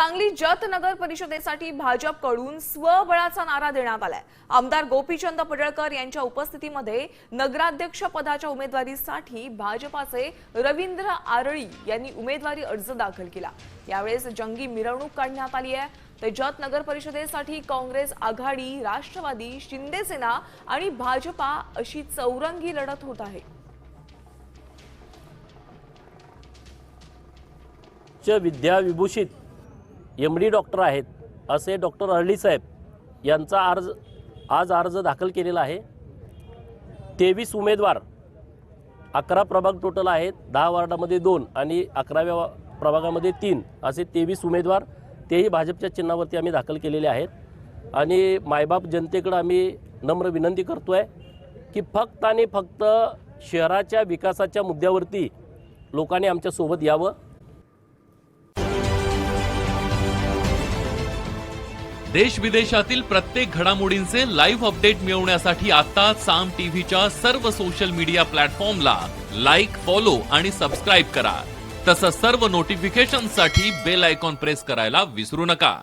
सांगली जत नगर परिषदेसाठी भाजपकडून स्वबळाचा नारा देण्यात आलाय। आमदार गोपीचंद पडळकर यांच्या उपस्थितीमध्ये नगराध्यक्ष पदाच्या उमेदवारीसाठी भाजपाचे रवींद्र आरळी यांनी उमेदवारी अर्ज दाखल केला। यावेळेस जंगी मिरवणूक काढण्यात आली आहे। तर जत नगर परिषदेसाठी काँग्रेस आघाडी, राष्ट्रवादी, शिंदे सेना आणि भाजपा अशी चौरंगी लढत होत आहे। विद्याविभूषित एमडी डॉक्टर आहेत असे डॉक्टर अरळी साहेब यांचा आज अर्ज दाखल केलेला आहे। 23 उमेदवार, 11 प्रभाग टोटल आहेत, 10 वार्डामध्ये 2 आणि 11व्या प्रभागामध्ये 3 असे 23 उमेदवार, तेही भाजपच्या चिन्हावरती आम्ही दाखल केलेले आहेत। आणि मायबाप जनतेकडे आम्ही नम्र विनंती करतोय की फक्त आणि फक्त शहराच्या विकासाच्या मुद्द्यावरती लोकांनी आमच्या सोबत यावं। देश विदेशातील प्रत्येक घडामोडींचे लाईव्ह अपडेट मिळवण्यासाठी आता साम टीव्हीच्या सर्व सोशल मीडिया प्लॅटफॉर्मला लाईक, फॉलो आणि सबस्क्राईब करा। तसंच सर्व नोटिफिकेशनसाठी बेल आयकॉन प्रेस करायला विसरू नका।